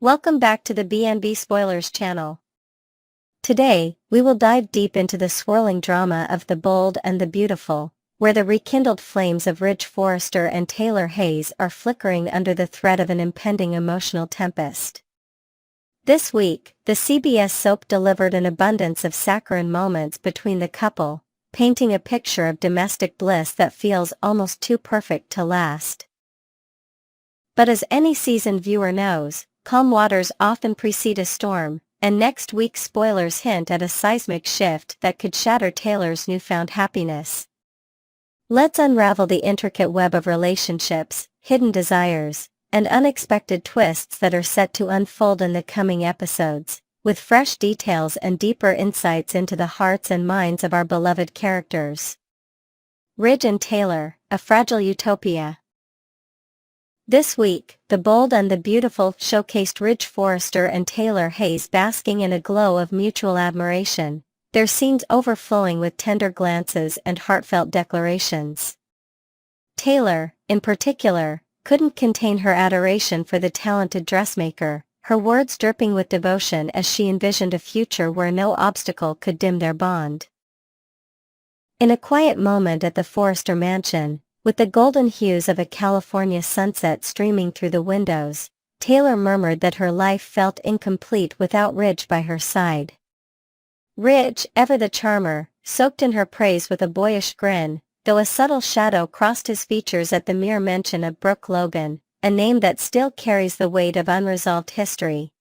Welcome back to the B&B Spoilers channel. Today, we will dive deep into the swirling drama of The Bold and the Beautiful, where the rekindled flames of Ridge Forrester and Taylor Hayes are flickering under the threat of an impending emotional tempest. This week, the CBS soap delivered an abundance of saccharine moments between the couple, painting a picture of domestic bliss that feels almost too perfect to last. But as any seasoned viewer knows, calm waters often precede a storm, and next week's spoilers hint at a seismic shift that could shatter Taylor's newfound happiness. Let's unravel the intricate web of relationships, hidden desires, and unexpected twists that are set to unfold in the coming episodes, with fresh details and deeper insights into the hearts and minds of our beloved characters. Ridge and Taylor, a fragile utopia. This week, The Bold and the Beautiful showcased Ridge Forrester and Taylor Hayes basking in a glow of mutual admiration, their scenes overflowing with tender glances and heartfelt declarations. Taylor, in particular, couldn't contain her adoration for the talented dressmaker, her words dripping with devotion as she envisioned a future where no obstacle could dim their bond. In a quiet moment at the Forrester mansion, with the golden hues of a California sunset streaming through the windows, Taylor murmured that her life felt incomplete without Ridge by her side. Ridge, ever the charmer, soaked in her praise with a boyish grin, though a subtle shadow crossed his features at the mere mention of Brooke Logan, a name that still carries the weight of unresolved history.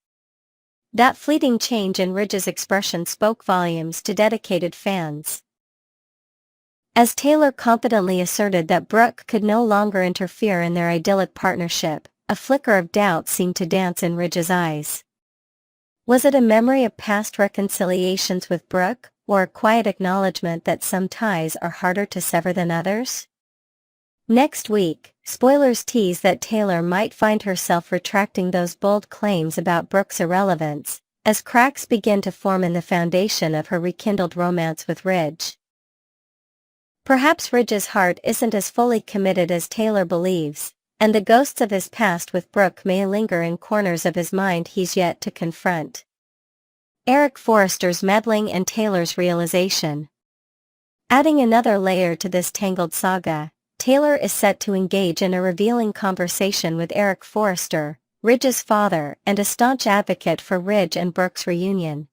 That fleeting change in Ridge's expression spoke volumes to dedicated fans. As Taylor confidently asserted that Brooke could no longer interfere in their idyllic partnership, a flicker of doubt seemed to dance in Ridge's eyes. Was it a memory of past reconciliations with Brooke, or a quiet acknowledgement that some ties are harder to sever than others? Next week, spoilers tease that Taylor might find herself retracting those bold claims about Brooke's irrelevance, as cracks begin to form in the foundation of her rekindled romance with Ridge. Perhaps Ridge's heart isn't as fully committed as Taylor believes, and the ghosts of his past with Brooke may linger in corners of his mind he's yet to confront. Eric Forrester's meddling and Taylor's realization. Adding another layer to this tangled saga, Taylor is set to engage in a revealing conversation with Eric Forrester, Ridge's father and a staunch advocate for Ridge and Brooke's reunion.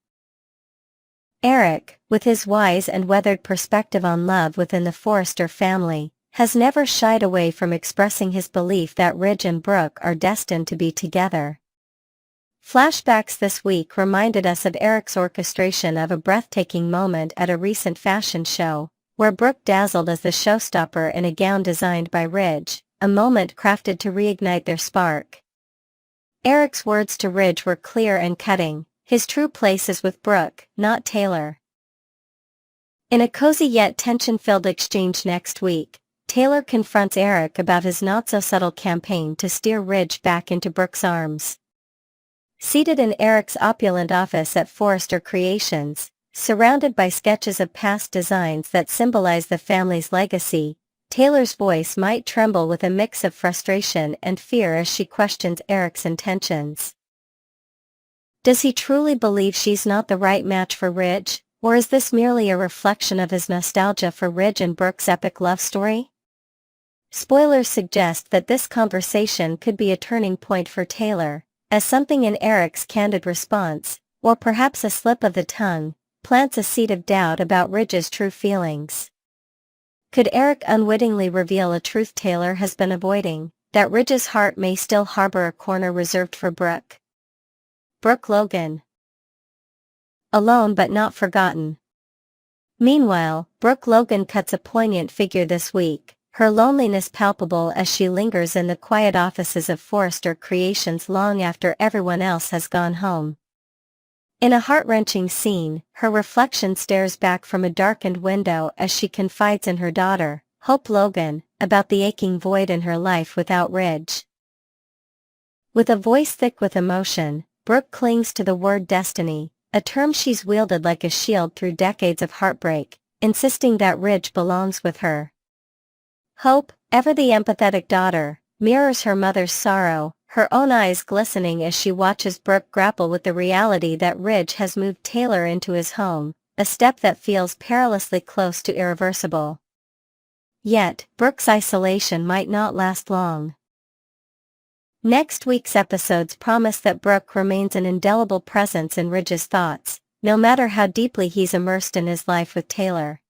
Eric, with his wise and weathered perspective on love within the Forrester family, has never shied away from expressing his belief that Ridge and Brooke are destined to be together. Flashbacks this week reminded us of Eric's orchestration of a breathtaking moment at a recent fashion show, where Brooke dazzled as the showstopper in a gown designed by Ridge, a moment crafted to reignite their spark. Eric's words to Ridge were clear and cutting: his true place is with Brooke, not Taylor. In a cozy yet tension-filled exchange next week, Taylor confronts Eric about his not-so-subtle campaign to steer Ridge back into Brooke's arms. Seated in Eric's opulent office at Forrester Creations, surrounded by sketches of past designs that symbolize the family's legacy, Taylor's voice might tremble with a mix of frustration and fear as she questions Eric's intentions. Does he truly believe she's not the right match for Ridge, or is this merely a reflection of his nostalgia for Ridge and Brooke's epic love story? Spoilers suggest that this conversation could be a turning point for Taylor, as something in Eric's candid response, or perhaps a slip of the tongue, plants a seed of doubt about Ridge's true feelings. Could Eric unwittingly reveal a truth Taylor has been avoiding, that Ridge's heart may still harbor a corner reserved for Brooke? Brooke Logan. Alone but not forgotten. Meanwhile, Brooke Logan cuts a poignant figure this week, her loneliness palpable as she lingers in the quiet offices of Forrester Creations long after everyone else has gone home. In a heart-wrenching scene, her reflection stares back from a darkened window as she confides in her daughter, Hope Logan, about the aching void in her life without Ridge. With a voice thick with emotion, Brooke clings to the word destiny, a term she's wielded like a shield through decades of heartbreak, insisting that Ridge belongs with her. Hope, ever the empathetic daughter, mirrors her mother's sorrow, her own eyes glistening as she watches Brooke grapple with the reality that Ridge has moved Taylor into his home, a step that feels perilously close to irreversible. Yet, Brooke's isolation might not last long. Next week's episodes promise that Brooke remains an indelible presence in Ridge's thoughts, no matter how deeply he's immersed in his life with Taylor.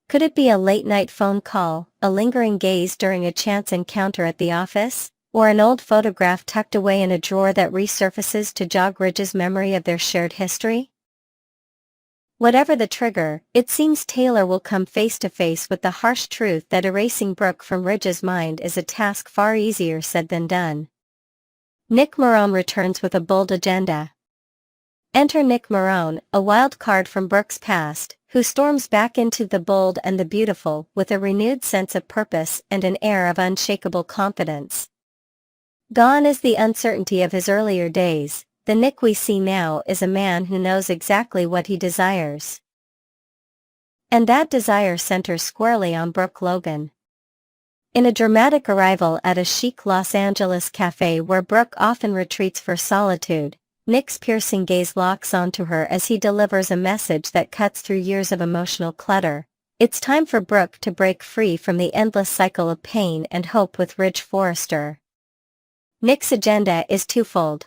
Could it be a late-night phone call, a lingering gaze during a chance encounter at the office, or an old photograph tucked away in a drawer that resurfaces to jog Ridge's memory of their shared history? Whatever the trigger, it seems Taylor will come face to face with the harsh truth that erasing Brooke from Ridge's mind is a task far easier said than done. Nick Marone returns with a bold agenda. Enter Nick Marone, a wild card from Brooke's past, who storms back into the bold and the beautiful with a renewed sense of purpose and an air of unshakable confidence. Gone is the uncertainty of his earlier days. The Nick we see now is a man who knows exactly what he desires. And that desire centers squarely on Brooke Logan. In a dramatic arrival at a chic Los Angeles cafe where Brooke often retreats for solitude, Nick's piercing gaze locks onto her as he delivers a message that cuts through years of emotional clutter. It's time for Brooke to break free from the endless cycle of pain and hope with Ridge Forrester. Nick's agenda is twofold.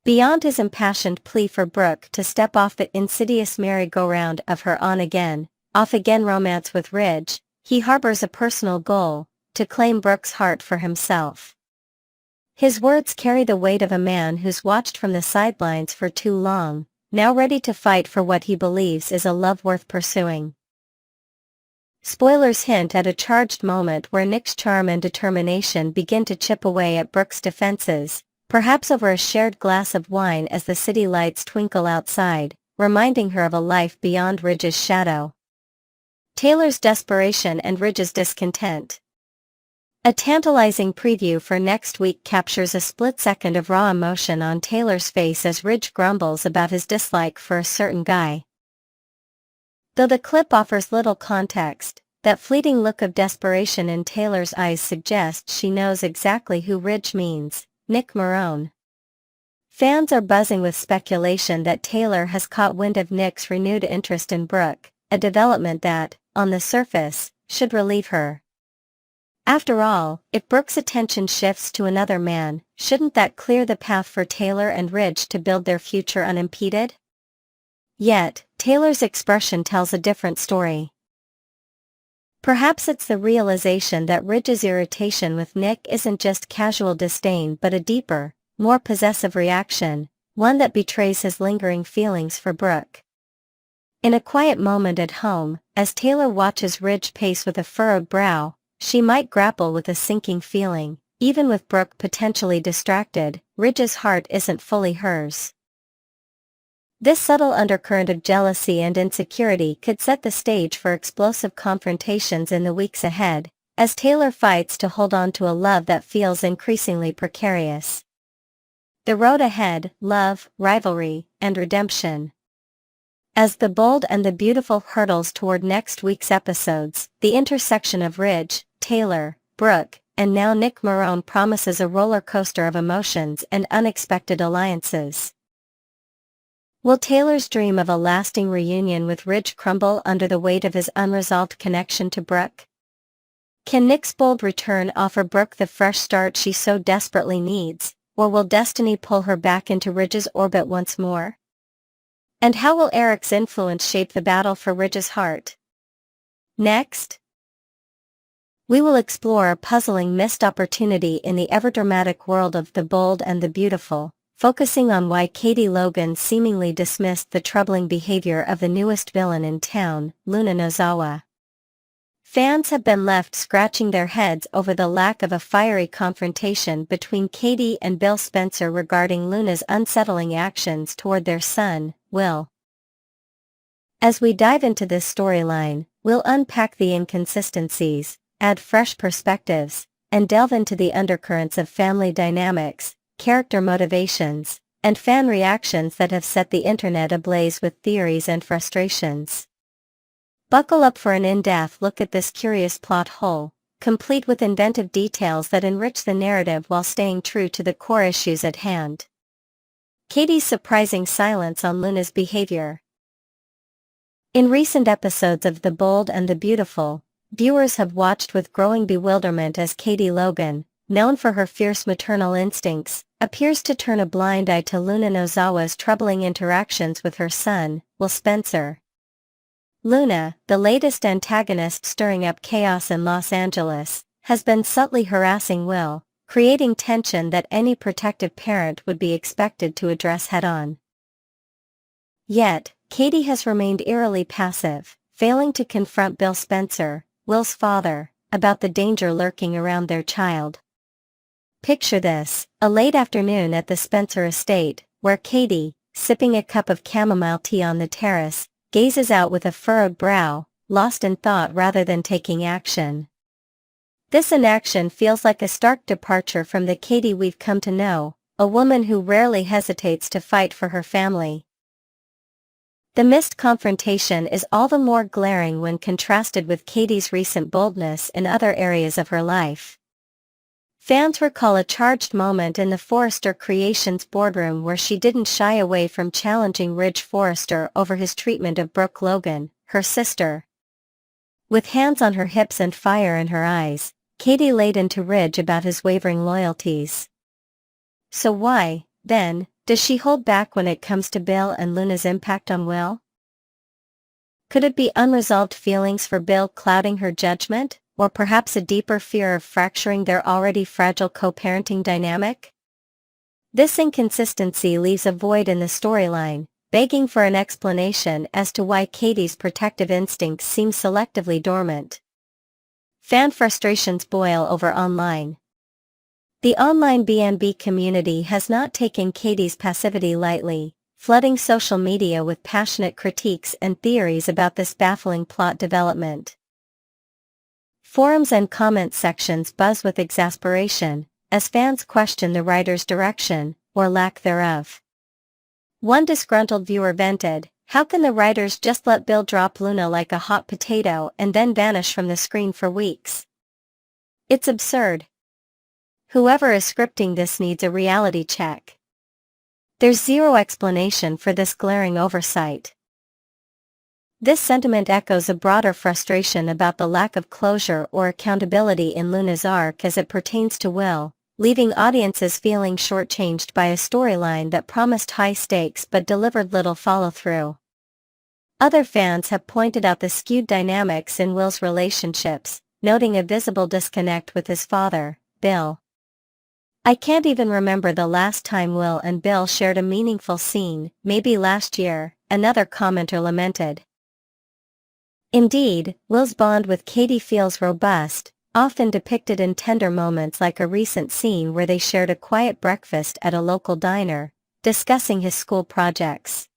Beyond his impassioned plea for Brooke to step off the insidious merry-go-round of her on-again, off-again romance with Ridge, he harbors a personal goal: to claim Brooke's heart for himself. His words carry the weight of a man who's watched from the sidelines for too long, now ready to fight for what he believes is a love worth pursuing. Spoilers hint at a charged moment where Nick's charm and determination begin to chip away at Brooke's defenses, perhaps over a shared glass of wine as the city lights twinkle outside, reminding her of a life beyond Ridge's shadow. Taylor's desperation and Ridge's discontent. A tantalizing preview for next week captures a split second of raw emotion on Taylor's face as Ridge grumbles about his dislike for a certain guy. Though the clip offers little context, that fleeting look of desperation in Taylor's eyes suggests she knows exactly who Ridge means: Nick Marone. Fans are buzzing with speculation that Taylor has caught wind of Nick's renewed interest in Brooke, a development that, on the surface, should relieve her. After all, if Brooke's attention shifts to another man, shouldn't that clear the path for Taylor and Ridge to build their future unimpeded? Yet, Taylor's expression tells a different story. Perhaps it's the realization that Ridge's irritation with Nick isn't just casual disdain but a deeper, more possessive reaction, one that betrays his lingering feelings for Brooke. In a quiet moment at home, as Taylor watches Ridge pace with a furrowed brow, she might grapple with a sinking feeling: even with Brooke potentially distracted, Ridge's heart isn't fully hers. This subtle undercurrent of jealousy and insecurity could set the stage for explosive confrontations in the weeks ahead, as Taylor fights to hold on to a love that feels increasingly precarious. The road ahead: love, rivalry, and redemption. As the bold and the beautiful hurdles toward next week's episodes, the intersection of Ridge, Taylor, Brooke, and now Nick Marone promises a roller coaster of emotions and unexpected alliances. Will Taylor's dream of a lasting reunion with Ridge crumble under the weight of his unresolved connection to Brooke? Can Nick's bold return offer Brooke the fresh start she so desperately needs, or will destiny pull her back into Ridge's orbit once more? And how will Eric's influence shape the battle for Ridge's heart? Next, we will explore a puzzling missed opportunity in the ever-dramatic world of the bold and the beautiful, focusing on why Katie Logan seemingly dismissed the troubling behavior of the newest villain in town, Luna Nozawa. Fans have been left scratching their heads over the lack of a fiery confrontation between Katie and Bill Spencer regarding Luna's unsettling actions toward their son, Will. As we dive into this storyline, we'll unpack the inconsistencies, add fresh perspectives, and delve into the undercurrents of family dynamics, character motivations, and fan reactions that have set the internet ablaze with theories and frustrations. Buckle up for an in-depth look at this curious plot hole, complete with inventive details that enrich the narrative while staying true to the core issues at hand. Katie's surprising silence on Luna's behavior. In recent episodes of The Bold and the Beautiful, viewers have watched with growing bewilderment as Katie Logan, known for her fierce maternal instincts, appears to turn a blind eye to Luna Nozawa's troubling interactions with her son, Will Spencer. Luna, the latest antagonist stirring up chaos in Los Angeles, has been subtly harassing Will, creating tension that any protective parent would be expected to address head-on. Yet, Katie has remained eerily passive, failing to confront Bill Spencer, Will's father, about the danger lurking around their child. Picture this, a late afternoon at the Spencer estate, where Katie, sipping a cup of chamomile tea on the terrace, gazes out with a furrowed brow, lost in thought rather than taking action. This inaction feels like a stark departure from the Katie we've come to know, a woman who rarely hesitates to fight for her family. The missed confrontation is all the more glaring when contrasted with Katie's recent boldness in other areas of her life. Fans recall a charged moment in the Forrester Creations boardroom where she didn't shy away from challenging Ridge Forrester over his treatment of Brooke Logan, her sister. With hands on her hips and fire in her eyes, Katie laid into Ridge about his wavering loyalties. So why, then, does she hold back when it comes to Bill and Luna's impact on Will? Could it be unresolved feelings for Bill clouding her judgment, or perhaps a deeper fear of fracturing their already fragile co-parenting dynamic? This inconsistency leaves a void in the storyline, begging for an explanation as to why Katie's protective instincts seem selectively dormant. Fan frustrations boil over online. The online B&B community has not taken Katie's passivity lightly, flooding social media with passionate critiques and theories about this baffling plot development. Forums and comment sections buzz with exasperation, as fans question the writer's direction, or lack thereof. One disgruntled viewer vented, "How can the writers just let Bill drop Luna like a hot potato and then vanish from the screen for weeks? It's absurd. Whoever is scripting this needs a reality check." There's zero explanation for this glaring oversight. This sentiment echoes a broader frustration about the lack of closure or accountability in Luna's arc as it pertains to Will, leaving audiences feeling shortchanged by a storyline that promised high stakes but delivered little follow-through. Other fans have pointed out the skewed dynamics in Will's relationships, noting a visible disconnect with his father, Bill. "I can't even remember the last time Will and Bill shared a meaningful scene, maybe last year," another commenter lamented. Indeed, Will's bond with Katie feels robust, often depicted in tender moments like a recent scene where they shared a quiet breakfast at a local diner, discussing his school projects.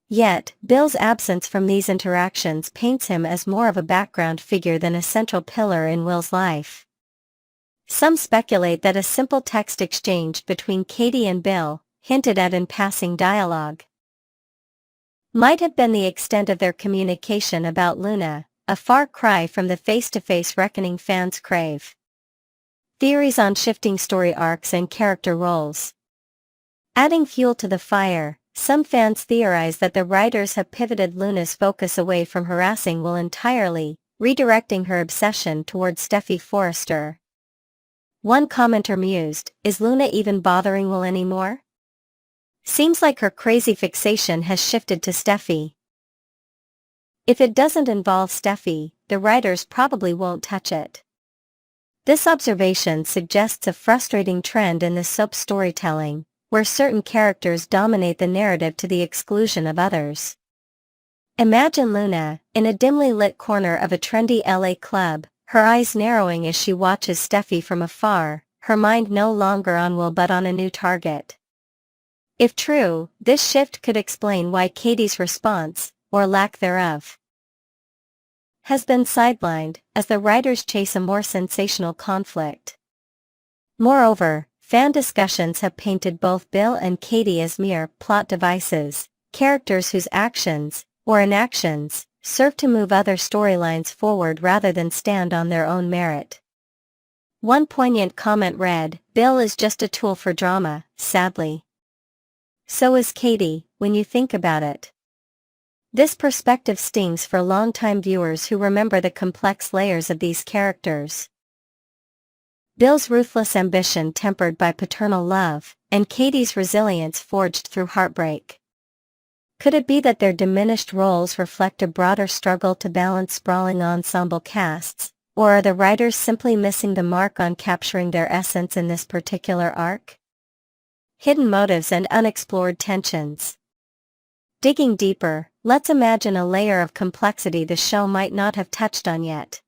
Yet, Bill's absence from these interactions paints him as more of a background figure than a central pillar in Will's life. Some speculate that a simple text exchange between Katie and Bill, hinted at in passing dialogue, might have been the extent of their communication about Luna, a far cry from the face-to-face reckoning fans crave. Theories on shifting story arcs and character roles. Adding fuel to the fire, some fans theorize that the writers have pivoted Luna's focus away from harassing Will entirely, redirecting her obsession toward Steffi Forrester. One commenter mused, "Is Luna even bothering Will anymore? Seems like her crazy fixation has shifted to Steffi." If it doesn't involve Steffi, the writers probably won't touch it. This observation suggests a frustrating trend in the soap storytelling, where certain characters dominate the narrative to the exclusion of others. Imagine Luna, in a dimly lit corner of a trendy LA club, her eyes narrowing as she watches Steffi from afar, her mind no longer on Will but on a new target. If true, this shift could explain why Katie's response, or lack thereof, has been sidelined, as the writers chase a more sensational conflict. Moreover, fan discussions have painted both Bill and Katie as mere plot devices, characters whose actions, or inactions, serve to move other storylines forward rather than stand on their own merit. One poignant comment read, "Bill is just a tool for drama, sadly. So is Katie, when you think about it." This perspective stings for longtime viewers who remember the complex layers of these characters. Bill's ruthless ambition tempered by paternal love, and Katie's resilience forged through heartbreak. Could it be that their diminished roles reflect a broader struggle to balance sprawling ensemble casts, or are the writers simply missing the mark on capturing their essence in this particular arc? Hidden motives and unexplored tensions. Digging deeper, let's imagine a layer of complexity the show might not have touched on yet.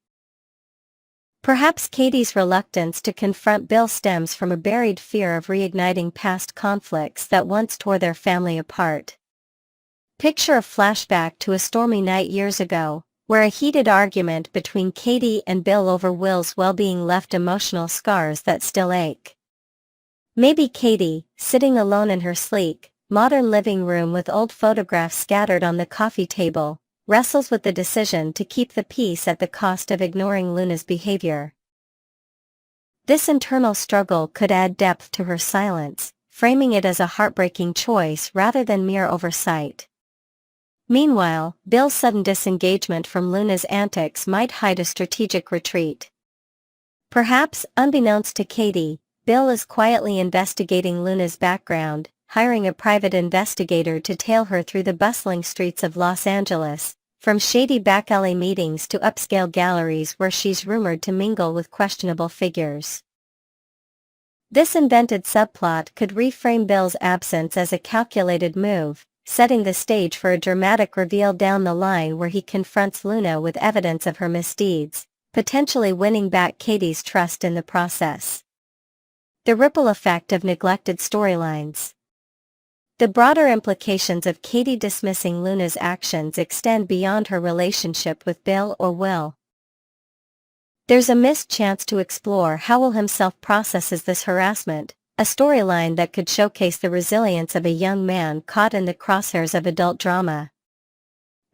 Perhaps Katie's reluctance to confront Bill stems from a buried fear of reigniting past conflicts that once tore their family apart. Picture a flashback to a stormy night years ago, where a heated argument between Katie and Bill over Will's well-being left emotional scars that still ache. Maybe Katie, sitting alone in her sleek, modern living room with old photographs scattered on the coffee table, wrestles with the decision to keep the peace at the cost of ignoring Luna's behavior. This internal struggle could add depth to her silence, framing it as a heartbreaking choice rather than mere oversight. Meanwhile, Bill's sudden disengagement from Luna's antics might hide a strategic retreat. Perhaps, unbeknownst to Katie, Bill is quietly investigating Luna's background, hiring a private investigator to tail her through the bustling streets of Los Angeles, from shady back alley meetings to upscale galleries where she's rumored to mingle with questionable figures. This invented subplot could reframe Bill's absence as a calculated move, setting the stage for a dramatic reveal down the line where he confronts Luna with evidence of her misdeeds, potentially winning back Katie's trust in the process. The ripple effect of neglected storylines. The broader implications of Katie dismissing Luna's actions extend beyond her relationship with Bill or Will. There's a missed chance to explore how Will himself processes this harassment, a storyline that could showcase the resilience of a young man caught in the crosshairs of adult drama.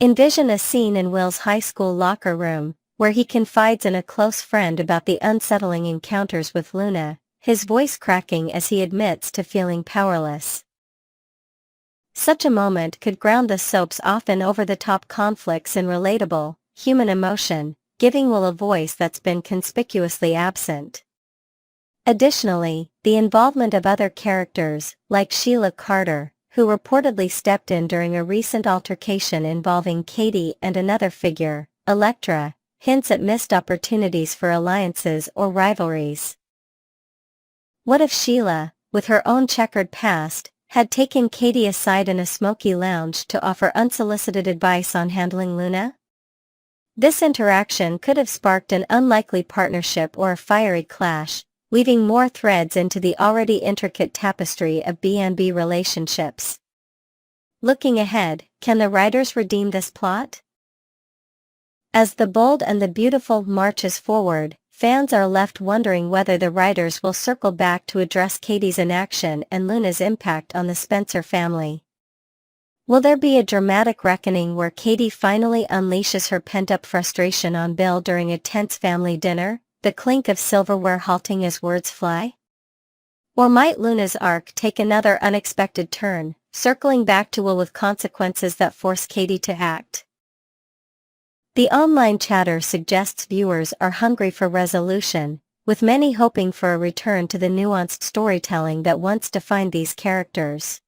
Envision a scene in Will's high school locker room, where he confides in a close friend about the unsettling encounters with Luna, his voice cracking as he admits to feeling powerless. Such a moment could ground the soap's often over-the-top conflicts in relatable, human emotion, giving Will a voice that's been conspicuously absent. Additionally, the involvement of other characters, like Sheila Carter, who reportedly stepped in during a recent altercation involving Katie and another figure, Electra, hints at missed opportunities for alliances or rivalries. What if Sheila, with her own checkered past, had taken Katie aside in a smoky lounge to offer unsolicited advice on handling Luna? This interaction could have sparked an unlikely partnership or a fiery clash, weaving more threads into the already intricate tapestry of B&B relationships. Looking ahead, can the writers redeem this plot? As The Bold and the Beautiful marches forward, fans are left wondering whether the writers will circle back to address Katie's inaction and Luna's impact on the Spencer family. Will there be a dramatic reckoning where Katie finally unleashes her pent-up frustration on Bill during a tense family dinner, the clink of silverware halting as words fly? Or might Luna's arc take another unexpected turn, circling back to Will with consequences that force Katie to act? The online chatter suggests viewers are hungry for resolution, with many hoping for a return to the nuanced storytelling that once defined these characters.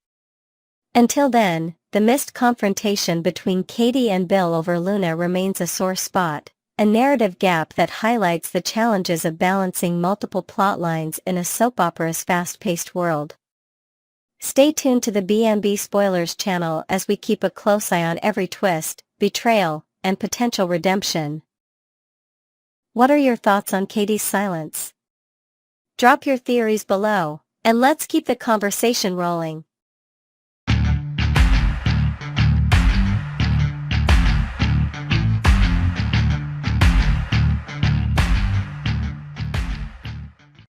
Until then, the missed confrontation between Katie and Bill over Luna remains a sore spot, a narrative gap that highlights the challenges of balancing multiple plot lines in a soap opera's fast-paced world. Stay tuned to the B&B Spoilers channel as we keep a close eye on every twist, betrayal, and potential redemption. What are your thoughts on Katie's silence? Drop your theories below, and let's keep the conversation rolling.